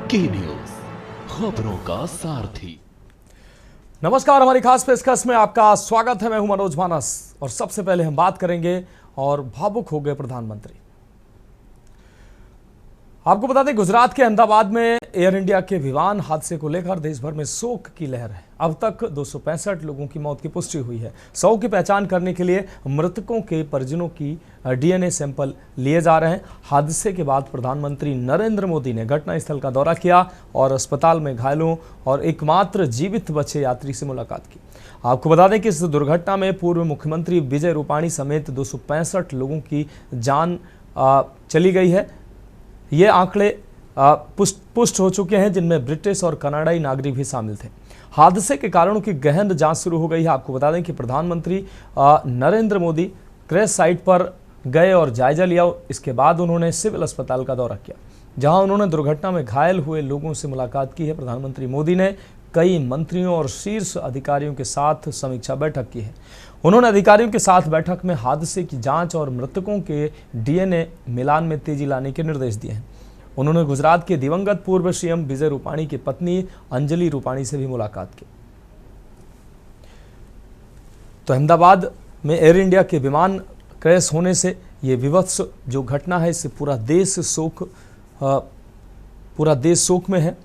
की न्यूज, खबरों का सारथी। नमस्कार, हमारी खास पेशकश में आपका स्वागत है। मैं हूं मनोज मानस और सबसे पहले हम बात करेंगे और भावुक हो गए प्रधानमंत्री। आपको बता दें, गुजरात के अहमदाबाद में एयर इंडिया के विमान हादसे को लेकर देश भर में शोक की लहर है। अब तक 265 लोगों की मौत की पुष्टि हुई है। 100 की पहचान करने के लिए मृतकों के परिजनों की डीएनए सैंपल लिए जा रहे हैं। हादसे के बाद प्रधानमंत्री नरेंद्र मोदी ने घटनास्थल का दौरा किया और अस्पताल में घायलों और एकमात्र जीवित बचे यात्री से मुलाकात की। आपको बता दें कि इस दुर्घटना में पूर्व मुख्यमंत्री विजय रूपाणी समेत 265 लोगों की जान चली गई है। ये आंकड़े पुष्ट हो चुके हैं, जिनमें ब्रिटिश और कनाडाई नागरिक भी शामिल थे। हादसे के कारणों की गहन जांच शुरू हो गई है। आपको बता दें कि प्रधानमंत्री नरेंद्र मोदी क्रैश साइट पर गए और जायजा लिया। इसके बाद उन्होंने सिविल अस्पताल का दौरा किया, जहां उन्होंने दुर्घटना में घायल हुए लोगों से मुलाकात की है। प्रधानमंत्री मोदी ने कई मंत्रियों और शीर्ष अधिकारियों के साथ समीक्षा बैठक की है। उन्होंने अधिकारियों के साथ बैठक में हादसे की जांच और मृतकों के डीएनए मिलान में तेजी लाने के निर्देश दिए हैं। उन्होंने गुजरात के दिवंगत पूर्व सीएम विजय रूपाणी की पत्नी अंजलि रूपाणी से भी मुलाकात की। तो अहमदाबाद में एयर इंडिया के विमान क्रैश होने से ये विभत्स जो घटना है, इससे पूरा देश शोक में है।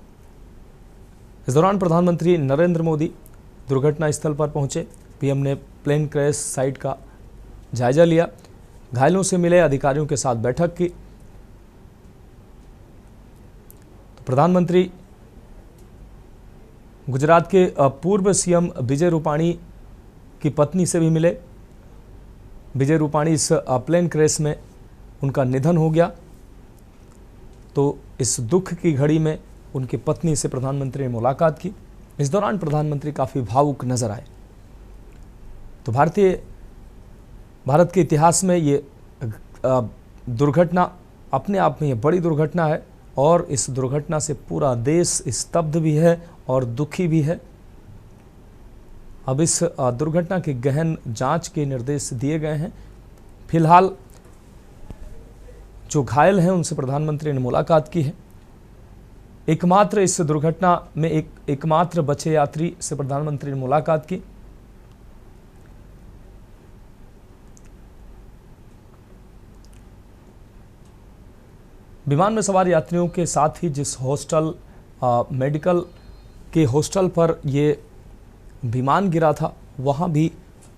इस दौरान प्रधानमंत्री नरेंद्र मोदी दुर्घटना स्थल पर पहुंचे। पीएम ने प्लेन क्रैश साइट का जायजा लिया, घायलों से मिले, अधिकारियों के साथ बैठक की। तो प्रधानमंत्री गुजरात के पूर्व सीएम विजय रूपाणी की पत्नी से भी मिले। विजय रूपाणी इस प्लेन क्रैश में उनका निधन हो गया, तो इस दुख की घड़ी में उनकी पत्नी से प्रधानमंत्री ने मुलाकात की। इस दौरान प्रधानमंत्री काफ़ी भावुक नजर आए। तो भारत के इतिहास में ये दुर्घटना अपने आप में ये बड़ी दुर्घटना है और इस दुर्घटना से पूरा देश स्तब्ध भी है और दुखी भी है। अब इस दुर्घटना की गहन जांच के निर्देश दिए गए हैं। फिलहाल जो घायल हैं उनसे प्रधानमंत्री ने मुलाकात की है। एकमात्र इस दुर्घटना में एकमात्र बचे यात्री से प्रधानमंत्री ने मुलाकात की। विमान में सवार यात्रियों के साथ ही जिस मेडिकल के हॉस्टल पर ये विमान गिरा था, वहां भी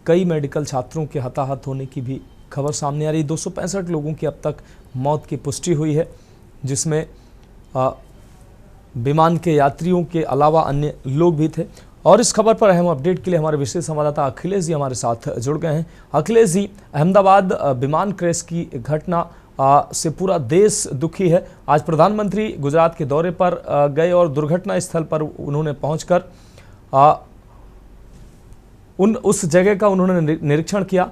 कई मेडिकल छात्रों के हताहत होने की भी खबर सामने आ रही। 265 लोगों की अब तक मौत की पुष्टि हुई है, जिसमें विमान के यात्रियों के अलावा अन्य लोग भी थे। और इस खबर पर अहम अपडेट के लिए हमारे विशेष संवाददाता अखिलेश जी हमारे साथ जुड़ गए हैं। अखिलेश जी, अहमदाबाद विमान क्रैश की घटना से पूरा देश दुखी है। आज प्रधानमंत्री गुजरात के दौरे पर गए और दुर्घटना स्थल पर उन्होंने पहुंचकर उस जगह का उन्होंने निरीक्षण किया।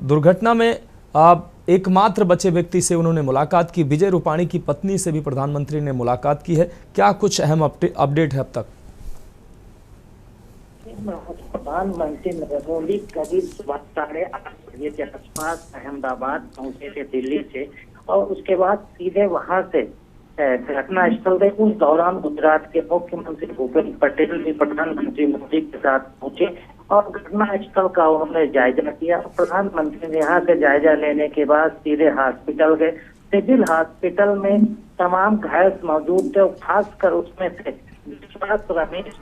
दुर्घटना में एकमात्र बचे व्यक्ति से उन्होंने मुलाकात की। विजय रूपाणी की पत्नी से भी प्रधानमंत्री ने मुलाकात की है। क्या कुछ अहम अपडेट है अब तक? प्रधानमंत्री नरेंद्र मोदी करीब 8:30 के आसपास अहमदाबाद पहुंचे थे दिल्ली से, और उसके बाद सीधे वहां से घटना स्थल गए। उस दौरान गुजरात के मुख्यमंत्री भूपेन्द्र पटेल भी प्रधानमंत्री मोदी के साथ पहुंचे और घटना स्थल का उन्होंने जायजा किया। प्रधानमंत्री ने यहाँ से जायजा लेने के बाद सीधे हॉस्पिटल गए। सिविल हॉस्पिटल में तमाम घायल मौजूद थे, खासकर उसमें से विश्वास रमेश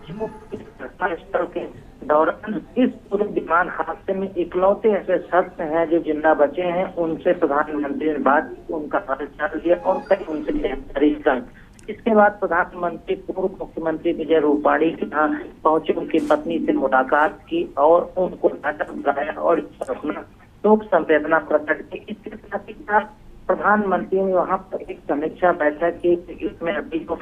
घटना स्थल के दौरान इस पूरे विमान हादसे में इकलौते ऐसे शख्स हैं जो जिंदा बचे हैं। उनसे प्रधानमंत्री ने बात की, उनका हालचाल लिया और कई उनसे जानकारी की। इसके बाद प्रधानमंत्री पूर्व मुख्यमंत्री विजय रूपाणी के यहाँ पहुंचे, उनकी पत्नी से मुलाकात की और उनको बुलाया और अपना शोक संवेदना प्रकट की। इसके साथ ही साथ प्रधानमंत्री ने वहाँ पर एक समीक्षा बैठक की। इसमें अभी जो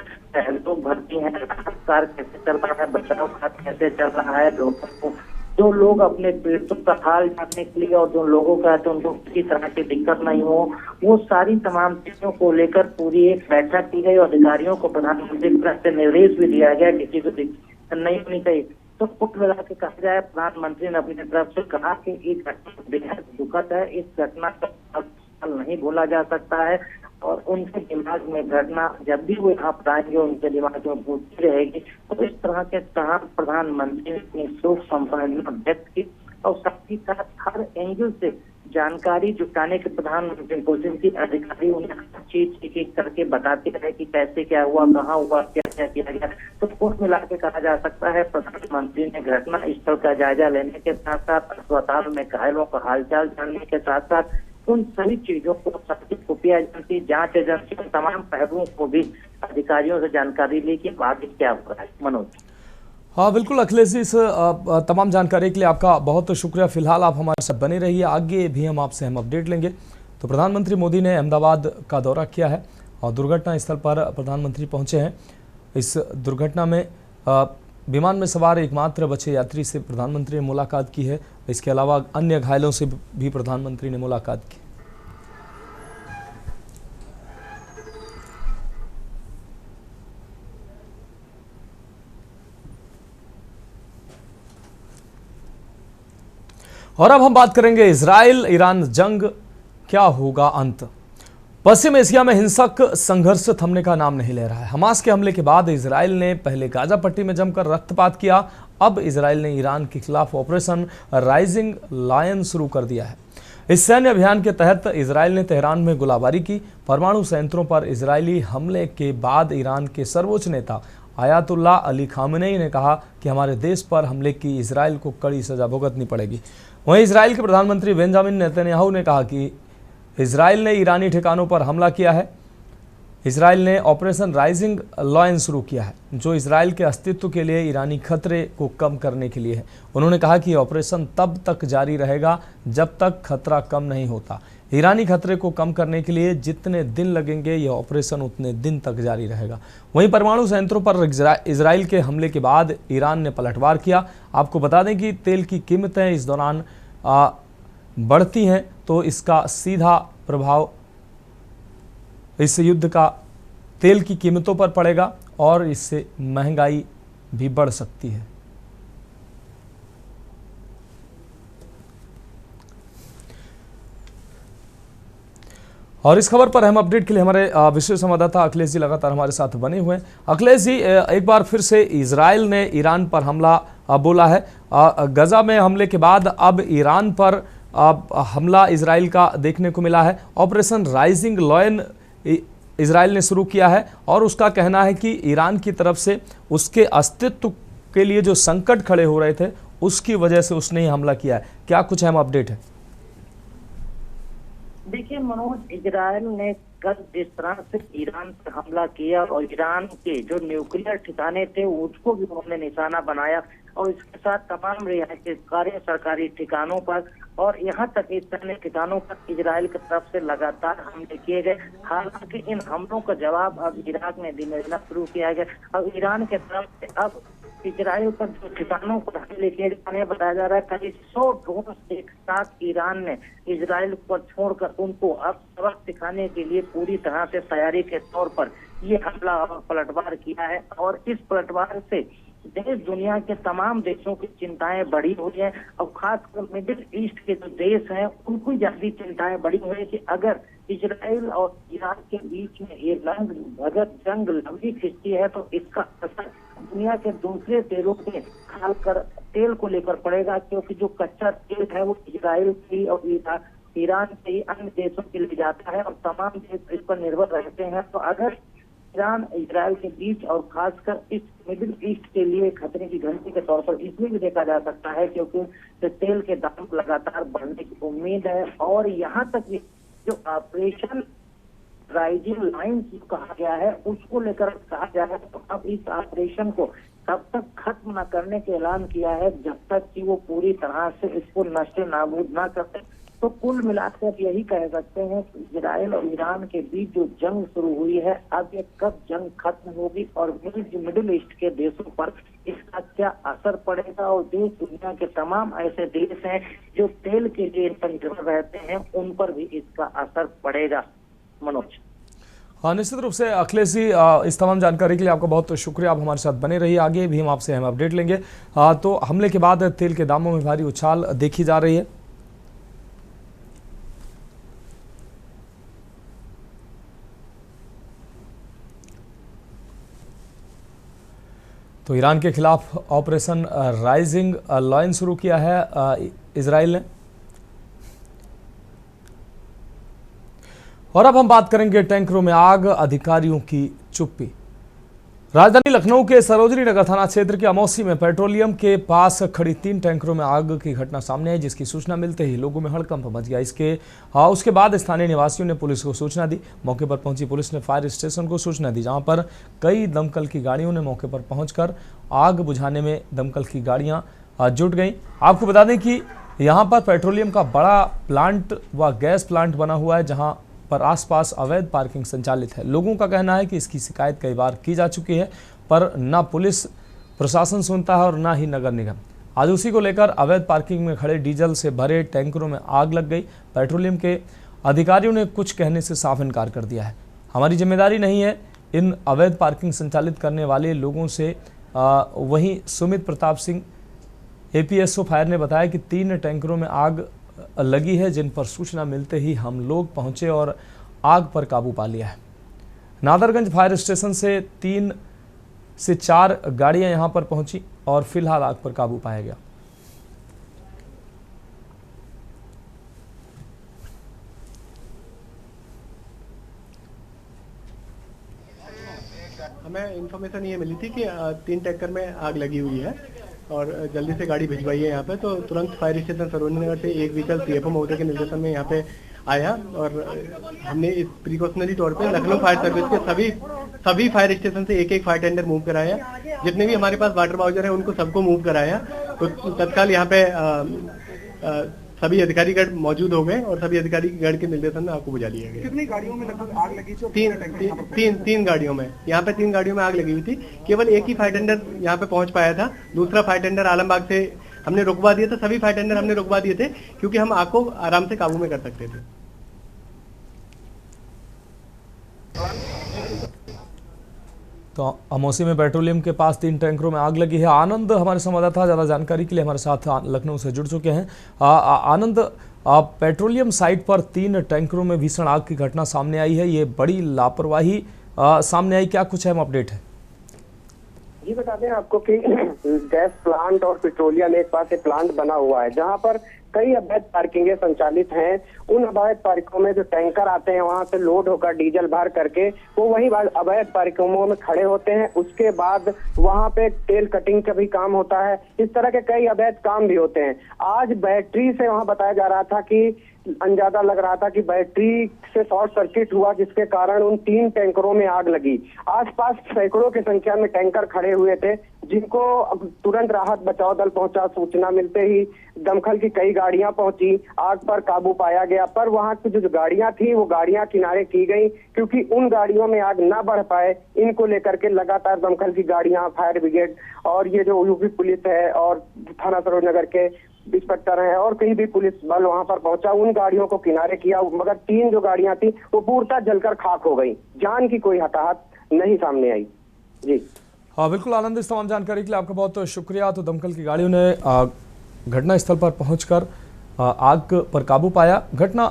लोग भर्ती हैं, कार्य कैसे चल रहा है, बचाव कार्य कैसे चल रहा है, लोगों को जो लोग अपने पीड़ितों का हाल जानने के लिए और जो लोगों का है तो उनको किसी तरह की दिक्कत नहीं हो, वो सारी तमाम चीजों को लेकर पूरी एक बैठक की गई और अधिकारियों को प्रधानमंत्री की तरफ से निर्देश भी दिया गया किसी को दिक्कत नहीं होनी चाहिए। तो कुल मिला के कहा जाए, प्रधानमंत्री ने अपनी तरफ से कहा कि इस घटना बेहद दुखद है। इस घटना का साल नहीं भूला जा सकता है। और उनके दिमाग में घटना जब भी वो यहाँ पर आएंगे उनके दिमाग में घूमती रहेगी। तो इस तरह के तमाम प्रधानमंत्री ने अपनी शोक संवेदना व्यक्त की और साथ ही साथ हर एंगल से जानकारी जुटाने के प्रधानमंत्री कोशिश की। अधिकारी उन्हें हर चीज एक एक करके बताते रहे कि कैसे क्या हुआ, कहाँ हुआ, क्या क्या किया गया। तो कुल मिला के कहा जा सकता है प्रधानमंत्री ने घटना स्थल का जायजा लेने के साथ साथ अस्पताल में घायलों का हालचाल जानने के साथ साथ उन सभी चीजों को सभी खुफिया एजेंसी, जांच एजेंसी, तमाम पहलुओं को भी अधिकारियों से जानकारी ली कि आगे क्या हो रहा है। मनोज। हाँ बिल्कुल अखिलेश जी, इस तमाम जानकारी के लिए आपका बहुत शुक्रिया। फिलहाल आप हमारे साथ बने रहिए, आगे भी हम आपसे अपडेट लेंगे। तो प्रधानमंत्री मोदी ने अहमदाबाद का दौरा किया है और दुर्घटना स्थल पर प्रधानमंत्री पहुंचे हैं। इस दुर्घटना में विमान में सवार एकमात्र बचे यात्री से प्रधानमंत्री ने मुलाकात की है। इसके अलावा अन्य घायलों से भी प्रधानमंत्री ने मुलाकात की। और अब हम बात करेंगे इजराइल ईरान जंग, क्या होगा अंत। पश्चिम एशिया में हिंसक संघर्ष थमने का नाम नहीं ले रहा है। हमास के हमले के बाद इजराइल ने पहले गाजा पट्टी में जमकर रक्तपात किया, अब इजराइल ने ईरान के खिलाफ ऑपरेशन राइजिंग लायन शुरू कर दिया है। इस सैन्य अभियान के तहत इजराइल ने तेहरान में गोलाबारी की। परमाणु संयंत्रों पर इजरायली हमले के बाद ईरान के सर्वोच्च नेता आयतुल्लाह अली खामेनेई ने कहा कि हमारे देश पर हमले की इजराइल को कड़ी सजा भुगतनी पड़ेगी। वहीं इजराइल के प्रधानमंत्री बेंजामिन नेतन्याहू ने कहा कि इजराइल ने ईरानी ठिकानों पर हमला किया है। इजराइल ने ऑपरेशन राइजिंग लायन शुरू किया है, जो इजराइल के अस्तित्व के लिए ईरानी खतरे को कम करने के लिए है। उन्होंने कहा कि ऑपरेशन तब तक जारी रहेगा जब तक खतरा कम नहीं होता। ईरानी खतरे को कम करने के लिए जितने दिन लगेंगे यह ऑपरेशन उतने दिन तक जारी रहेगा। वहीं परमाणु संयंत्रों पर इजराइल के हमले के बाद ईरान ने पलटवार किया। आपको बता दें कि तेल की कीमतें इस दौरान बढ़ती हैं, तो इसका सीधा प्रभाव इस युद्ध का तेल की कीमतों पर पड़ेगा और इससे महंगाई भी बढ़ सकती है। और इस खबर पर अहम अपडेट के लिए हमारे विशेष संवाददाता अखिलेश जी लगातार हमारे साथ बने हुए हैं। अखिलेश जी, एक बार फिर से इजराइल ने ईरान पर हमला बोला है। गजा में हमले के बाद अब ईरान पर हमला इजराइल का देखने को मिला है। ऑपरेशन राइजिंग लायन इजराइल ने शुरू किया है और उसका कहना है कि ईरान की तरफ से उसके अस्तित्व के लिए जो संकट खड़े हो रहे थे उसकी वजह से उसने ही हमला किया है। क्या कुछ अहम अपडेट है? देखिए मनोज, इजराइल ने कल जिस तरह से ईरान पर हमला किया और ईरान के जो न्यूक्लियर ठिकाने थे उसको भी उन्होंने निशाना बनाया और इसके साथ तमाम रियायती सरकारी ठिकानों पर और यहाँ तक इस सैन्य ठिकानों पर इजराइल की तरफ से लगातार हमले किए गए। हालांकि इन हमलों का जवाब अब इराक में देना शुरू किया गया। अब ईरान के तरफ से अब इजराइल पर जो ठिकानों पर हमले किए गए, बताया जा रहा है करीब 100 ड्रोन एक साथ ईरान ने इजराइल पर छोड़कर उनको अब सबक सिखाने के लिए पूरी तरह से तैयारी के तौर पर ये हमला और पलटवार किया है। और इस पलटवार से देश दुनिया के तमाम देशों की चिंताएं बढ़ी हुई हैं और खासकर मिडिल ईस्ट के जो देश हैं उनको ज्यादा चिंताएं बढ़ी हुई है कि अगर इजराइल और ईरान के बीच में ये अगर जंग लंबी खिंचती है तो इसका असर दुनिया के दूसरे तेलों के खासकर तेल को लेकर पड़ेगा, क्योंकि जो कच्चा तेल है वो इजराइल की और ईरान से ही अन्य देशों के लिए जाता है और तमाम देश इस पर निर्भर रहते हैं। तो अगर ईरान इजराइल के बीच और खासकर इस मिडिल ईस्ट के लिए खतरे की घंटी के तौर पर इसमें भी देखा जा सकता है, क्योंकि तेल के दाम लगातार बढ़ने की उम्मीद है। और यहाँ तक जो ऑपरेशन राइजिंग लाइन कहा गया है उसको लेकर कहा जा रहा है, तो अब इस ऑपरेशन को तब तक खत्म न करने का ऐलान किया है जब तक कि वो पूरी तरह से इसको नष्ट नाबूद ना करते। तो कुल मिलाकर यही कह सकते हैं कि इजराइल और ईरान के बीच जो जंग शुरू हुई है अब ये कब जंग खत्म होगी और मिडिल ईस्ट के देशों पर इसका क्या असर पड़ेगा। और देश दुनिया के तमाम ऐसे देश हैं जो तेल के लिए निर्भर रहते हैं, उन पर भी इसका असर पड़ेगा। मनोज। हाँ, निश्चित रूप से अखिलेश जी, इस तमाम जानकारी के लिए आपका बहुत शुक्रिया। आप हमारे साथ बने रहिए, आगे भी हम आपसे अपडेट लेंगे। तो हमले के बाद तेल के दामों में भारी उछाल देखी जा रही है। तो ईरान के खिलाफ ऑपरेशन राइजिंग लायन शुरू किया है इजराइल ने। और अब हम बात करेंगे टैंकरों में आग, अधिकारियों की चुप्पी। राजधानी लखनऊ के सरोजनी नगर थाना क्षेत्र के अमौसी में पेट्रोलियम के पास खड़ी 3 टैंकरों में आग की घटना सामने आई, जिसकी सूचना मिलते ही लोगों में हड़कंप मच गया। उसके बाद स्थानीय निवासियों ने पुलिस को सूचना दी। मौके पर पहुंची पुलिस ने फायर स्टेशन को सूचना दी, जहां पर कई दमकल की गाड़ियों ने मौके पर पहुंचकर आग बुझाने में दमकल की गाड़ियां जुट गई। आपको बता दें कि यहाँ पर पेट्रोलियम का बड़ा प्लांट व गैस प्लांट बना हुआ है, जहाँ पर आसपास अवैध पार्किंग संचालित है। लोगों का कहना है कि इसकी शिकायत कई बार की जा चुकी है, पर न पुलिस प्रशासन सुनता है और न ही नगर निगम। आज उसी को लेकर अवैध पार्किंग में खड़े डीजल से भरे टैंकरों में आग लग गई। पेट्रोलियम के अधिकारियों ने कुछ कहने से साफ इनकार कर दिया है। हमारी जिम्मेदारी नहीं है इन अवैध पार्किंग संचालित करने वाले लोगों से। वहीं सुमित प्रताप सिंह APSO फायर ने बताया कि 3 टैंकरों में आग लगी है, जिन पर सूचना मिलते ही हम लोग पहुंचे और आग पर काबू पा लिया है। नादरगंज फायर स्टेशन से 3 से 4 गाड़ियां यहां पर पहुंची और फिलहाल आग पर काबू पाया गया। हमें इन्फॉर्मेशन ये मिली थी कि 3 टैंकर में आग लगी हुई है और जल्दी से गाड़ी भिजवाई है यहाँ पे। तो तुरंत फायर स्टेशन सरोजनी नगर से एक व्हीकल CFO महोदय के निर्देशन में यहाँ पे आया और हमने इस प्रिकॉशनरी तौर पे लखनऊ फायर सर्विस के सभी फायर स्टेशन से एक फायर टेंडर मूव कराया। जितने भी हमारे पास वाटर बाउजर है उनको सबको मूव कराया। तो तत्काल यहाँ पे सभी अधिकारीगण मौजूद हो गए और सभी अधिकारीगण के निर्देशन में आपको बुझा लिया गया। कितनी गाड़ियों में लगभग आग लगी थी? तीन गाड़ियों में, यहाँ पे 3 गाड़ियों में आग लगी हुई थी। केवल एक ही फायर टेंडर यहाँ पे पहुंच पाया था। दूसरा फायर टेंडर आलमबाग से हमने रुकवा दिया था। सभी फायर टेंडर हमने रुकवा दिए थे क्योंकि हम आग को आराम से काबू में कर सकते थे। तो अमौसी में पेट्रोलियम के पास 3 टैंकरों में आग लगी है। आनंद हमारे संवाददाता ज़्यादा जानकारी के लिए हमारे साथ लखनऊ से जुड़ चुके हैं। आनंद, पेट्रोलियम साइट पर 3 टैंकरों में भीषण आग की घटना सामने आई है, ये बड़ी लापरवाही सामने आई, क्या कुछ अहम अपडेट है? जी बता दें आपको कि गैस प्लांट और पेट्रोलियम एक पास एक प्लांट बना हुआ है, जहां पर कई अवैध पार्किंगें संचालित हैं। उन अवैध पार्किंगों में जो टैंकर आते हैं वहां से लोड होकर डीजल भर करके वो वही अवैध पार्किंगों में खड़े होते हैं। उसके बाद वहां पे तेल कटिंग का भी काम होता है। इस तरह के कई अवैध काम भी होते हैं। आज बैटरी से वहां बताया जा रहा था कि अंदाजा लग रहा था कि बैटरी से शॉर्ट सर्किट हुआ, जिसके कारण उन 3 टैंकरों में आग लगी। आसपास सैकड़ों की संख्या में टैंकर खड़े हुए थे, जिनको तुरंत राहत बचाव दल पहुंचा। सूचना मिलते ही दमकल की कई गाड़ियां पहुंची, आग पर काबू पाया गया। पर वहां की जो गाड़ियां थी वो गाड़ियां किनारे की गई, क्योंकि उन गाड़ियों में आग न बढ़ पाए। इनको लेकर के लगातार दमकल की गाड़ियां, फायर ब्रिगेड और ये जो यूपी पुलिस है और थाना सरोजनी नगर के इंस्पेक्टर है और कहीं भी पुलिस बल वहां पर पहुंचा, उन गाड़ियों को किनारे किया। मगर 3 जो गाड़ियां थी वो पूर्णतः जलकर खाक हो गई। जान की कोई हताहत नहीं सामने आई। जी हाँ, बिल्कुल आनंद, इस तमाम जानकारी के लिए आपका बहुत शुक्रिया। तो दमकल की गाड़ियों ने घटनास्थल पर पहुंचकर आग पर काबू पाया। घटना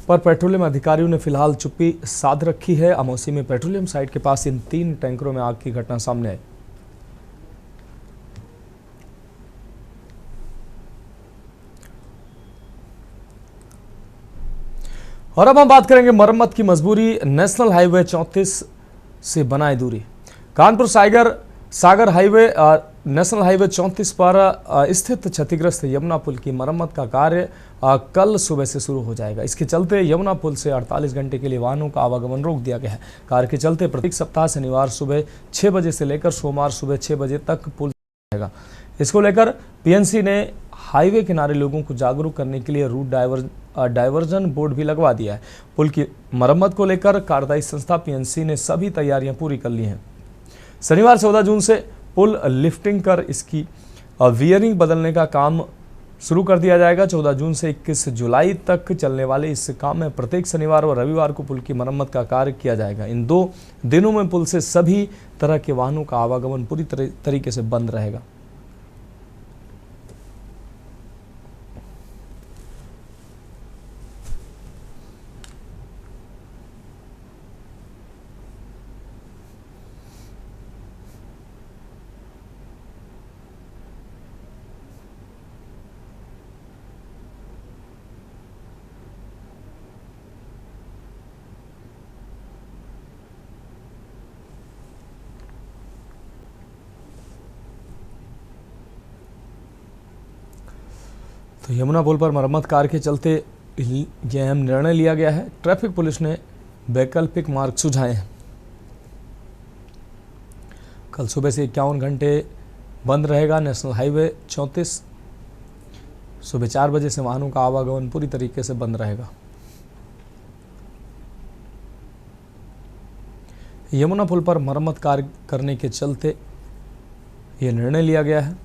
पर पेट्रोलियम अधिकारियों ने फिलहाल चुप्पी साध रखी है। अमौसी में पेट्रोलियम साइट के पास इन 3 टैंकरों में आग की घटना सामने आई। और अब हम बात करेंगे मरम्मत की मजबूरी, नेशनल हाईवे 34 से बनाए दूरी। कानपुर सागर हाईवे नेशनल हाईवे 34 पर स्थित क्षतिग्रस्त यमुना पुल की मरम्मत का कार्य कल सुबह से शुरू हो जाएगा। इसके चलते यमुना पुल से 48 घंटे के लिए वाहनों का आवागमन रोक दिया गया है। कार्य के चलते प्रत्येक सप्ताह शनिवार सुबह 6 बजे से लेकर सोमवार सुबह 6 बजे तक पुल रहेगा। इसको लेकर PNC ने हाईवे किनारे लोगों को जागरूक करने के लिए रूट डायवर्जन बोर्ड भी लगवा दिया है। पुल की मरम्मत को लेकर कार्यदायी संस्था PNC ने सभी तैयारियां पूरी कर ली हैं। शनिवार 14 जून से पुल लिफ्टिंग कर इसकी वियरिंग बदलने का काम शुरू कर दिया जाएगा। 14 जून से 21 जुलाई तक चलने वाले इस काम में प्रत्येक शनिवार और रविवार को पुल की मरम्मत का कार्य किया जाएगा। इन 2 दिनों में पुल से सभी तरह के वाहनों का आवागमन पूरी तरीके से बंद रहेगा। तो यमुना पुल पर मरम्मत कार्य के चलते यह अहम निर्णय लिया गया है। ट्रैफिक पुलिस ने वैकल्पिक मार्ग सुझाए हैं। कल सुबह से 51 घंटे बंद रहेगा नेशनल हाईवे 34। सुबह 4 बजे से वाहनों का आवागमन पूरी तरीके से बंद रहेगा। यमुना पुल पर मरम्मत कार्य करने के चलते यह निर्णय लिया गया है।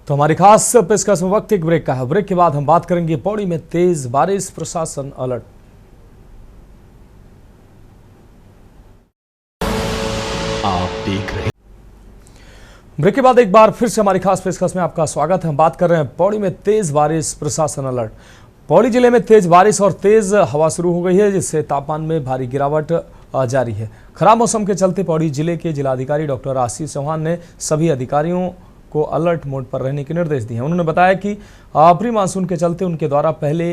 तो हमारी खास पेशकश में वक्त एक ब्रेक का है। ब्रेक के बाद हम बात करेंगे पौड़ी में तेज बारिश, प्रशासन अलर्ट। आप देख रहे ब्रेक के बाद एक बार फिर से हमारी खास पेशकश में आपका स्वागत है। हम बात कर रहे हैं पौड़ी में तेज बारिश, प्रशासन अलर्ट। पौड़ी जिले में तेज बारिश और तेज हवा शुरू हो गई है, जिससे तापमान में भारी गिरावट जारी है। खराब मौसम के चलते पौड़ी जिले के जिलाधिकारी डॉक्टर आशीष चौहान ने सभी अधिकारियों को अलर्ट मोड पर रहने के निर्देश दिए हैं। उन्होंने बताया कि प्री मानसून के चलते उनके द्वारा पहले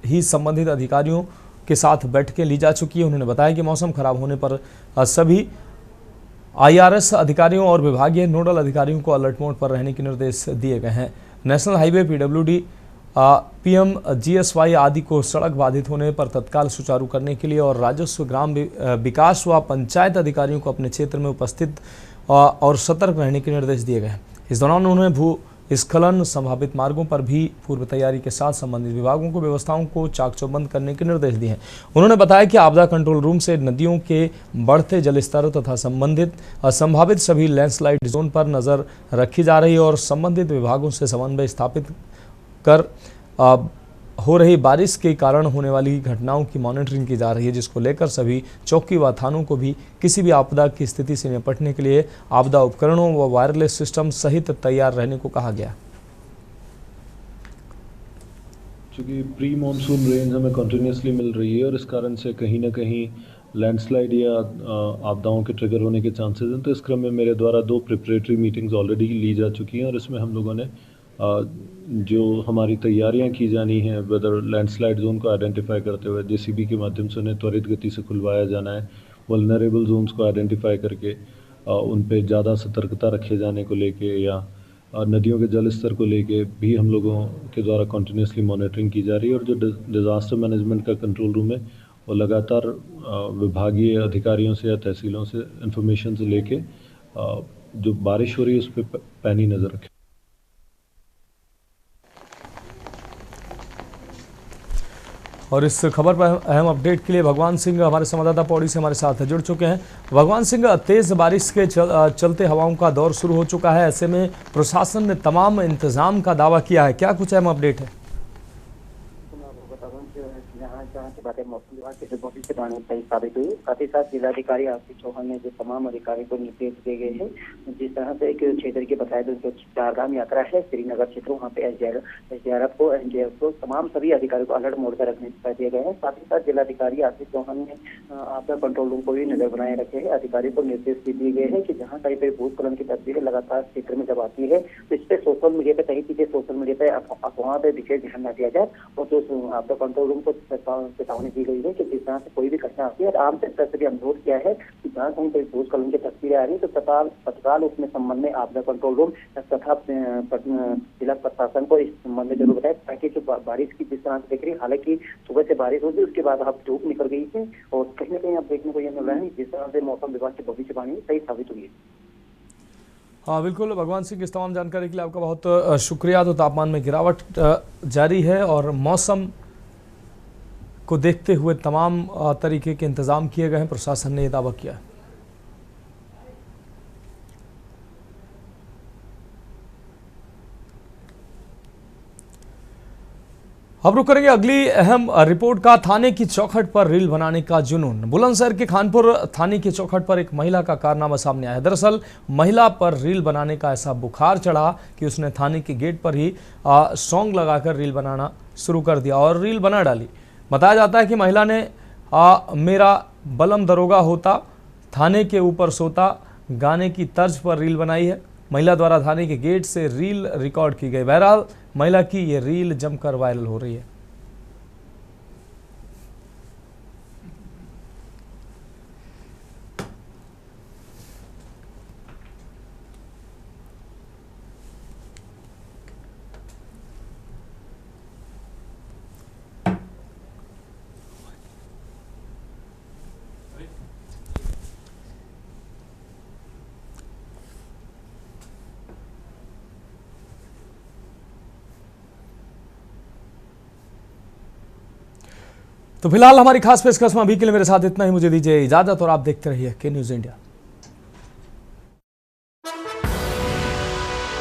ही संबंधित अधिकारियों के साथ बैठकें ली जा चुकी है। उन्होंने बताया कि मौसम खराब होने पर सभी IRS अधिकारियों और विभागीय नोडल अधिकारियों को अलर्ट मोड पर रहने के निर्देश दिए गए हैं। National highway, PWD, PM, GSY आदि को सड़क बाधित होने पर तत्काल सुचारू करने के लिए और राजस्व, ग्राम विकास व पंचायत अधिकारियों को अपने क्षेत्र में उपस्थित और सतर्क रहने के निर्देश दिए गए हैं। इस दौरान उन्होंने भूस्खलन संभावित मार्गों पर भी पूर्व तैयारी के साथ संबंधित विभागों को व्यवस्थाओं को चाक चौबंद करने के निर्देश दिए हैं। उन्होंने बताया कि आपदा कंट्रोल रूम से नदियों के बढ़ते जलस्तर तथा संभावित सभी लैंडस्लाइड जोन पर नजर रखी जा रही है और संबंधित विभागों से समन्वय स्थापित कर हो रही बारिश के कारण होने वाली घटनाओं की मॉनिटरिंग की जा रही है, जिसको लेकर सभी चौकी व थानों को भी किसी भी आपदा की स्थिति से निपटने के लिए आपदा उपकरणों व वायरलेस सिस्टम सहित तैयार रहने को कहा गया। चूँकि प्री मॉनसून रेंज हमें कंटिन्यूसली मिल रही है और इस कारण से कहीं ना कहीं लैंडस्लाइड या आपदाओं के ट्रिगर होने के चांसेस हैं, तो इस क्रम में मेरे द्वारा 2 प्रिपरेटरी मीटिंग्स ऑलरेडी ली जा चुकी हैं और इसमें हम लोगों ने जो हमारी तैयारियां की जानी हैं, वेदर लैंडस्लाइड जोन को आइडेंटिफाई करते हुए JCB के माध्यम से उन्हें त्वरित गति से खुलवाया जाना है, वल्नरेबल जोन्स को आइडेंटिफाई करके उन पे ज़्यादा सतर्कता रखे जाने को लेके या नदियों के जल स्तर को लेके भी हम लोगों के द्वारा कंटिन्यूसली मॉनिटरिंग की जा रही है। और जो डिज़ास्टर मैनेजमेंट का कंट्रोल रूम है वो लगातार विभागीय अधिकारियों से या तहसीलों से इंफॉर्मेशन से लेके जो बारिश हो रही है उस पर पैनी नज़र रखे। और इस खबर पर अहम अपडेट के लिए भगवान सिंह हमारे संवाददाता पौड़ी से हमारे साथ जुड़ चुके हैं। भगवान सिंह, तेज बारिश के चलते हवाओं का दौर शुरू हो चुका है, ऐसे में प्रशासन ने तमाम इंतजाम का दावा किया है, क्या कुछ अहम अपडेट है? बातें मौसम विभाग के रिपोर्ट से सही साबित हुई। साथ ही साथ जिलाधिकारी आशीष चौहान ने जो तमाम अधिकारियों को निर्देश दिए गए हैं, जिस तरह से एक क्षेत्र के बताया तो चारधाम यात्रा है श्रीनगर क्षेत्र, वहाँ पे SDRF को, NDF को, तमाम सभी अधिकारियों को अलर्ट मोड पर रखने पर दिए गए हैं। साथ ही साथ जिलाधिकारी आशीष चौहान ने आपदा कंट्रोल रूम को भी नजर बनाए रखे हैं। अधिकारियों को निर्देश भी दिए गए हैं कि जहाँ कहीं पर भूस्खलन की तस्वीरें लगातार क्षेत्र में जब आती है तो इस पर सोशल मीडिया पे कई चीजें सोशल मीडिया पे अफवाह पे विशेष ध्यान न दिया जाए और जो आपदा कंट्रोल रूम को चेतावनी दी गई है कि जिस तरह से कोई भी घटना आती है, आम जनता से भी अनुरोध किया है कि जहाँ कहीं पर भूस्खलन की तस्वीरें आ रही है तो तत्काल उसमें संबंध में आपदा कंट्रोल रूम तथा जिला प्रशासन को इस संबंध में जरूर बताए, ताकि जो बारिश की जिस तरह से देख रही है, हालांकि सुबह से बारिश होगी उसके बाद अब धूप निकल गई है और कहीं ना कहीं आप देखने को यह मिल रहा है जिस तरह से मौसम विभाग की भविष्यवाणी सही साबित हुई है। हाँ बिल्कुल भगवान सिंह, इस तमाम जानकारी के लिए आपका बहुत शुक्रिया। तो तापमान में गिरावट जारी है और मौसम को देखते हुए तमाम तरीके के इंतजाम किए गए हैं। प्रशासन ने यह दावा किया है। अब रुक करेंगे अगली अहम रिपोर्ट का। थाने की चौखट पर रील बनाने का जुनून। बुलंदशहर के खानपुर थाने की चौखट पर एक महिला का कारनामा सामने आया है। दरअसल महिला पर रील बनाने का ऐसा बुखार चढ़ा कि उसने थाने के गेट पर ही सॉन्ग लगाकर रील बनाना शुरू कर दिया और रील बना डाली। बताया जाता है कि महिला ने मेरा बलम दरोगा होता, थाने के ऊपर सोता गाने की तर्ज पर रील बनाई है। महिला द्वारा थाने के गेट से रील रिकॉर्ड की गई। बहरहाल महिला की ये रील जमकर वायरल हो रही है। तो फिलहाल हमारी खास पेशकश में अभी के लिए मेरे साथ इतना ही। मुझे दीजिए इजाजत और आप देखते रहिए के न्यूज़ इंडिया।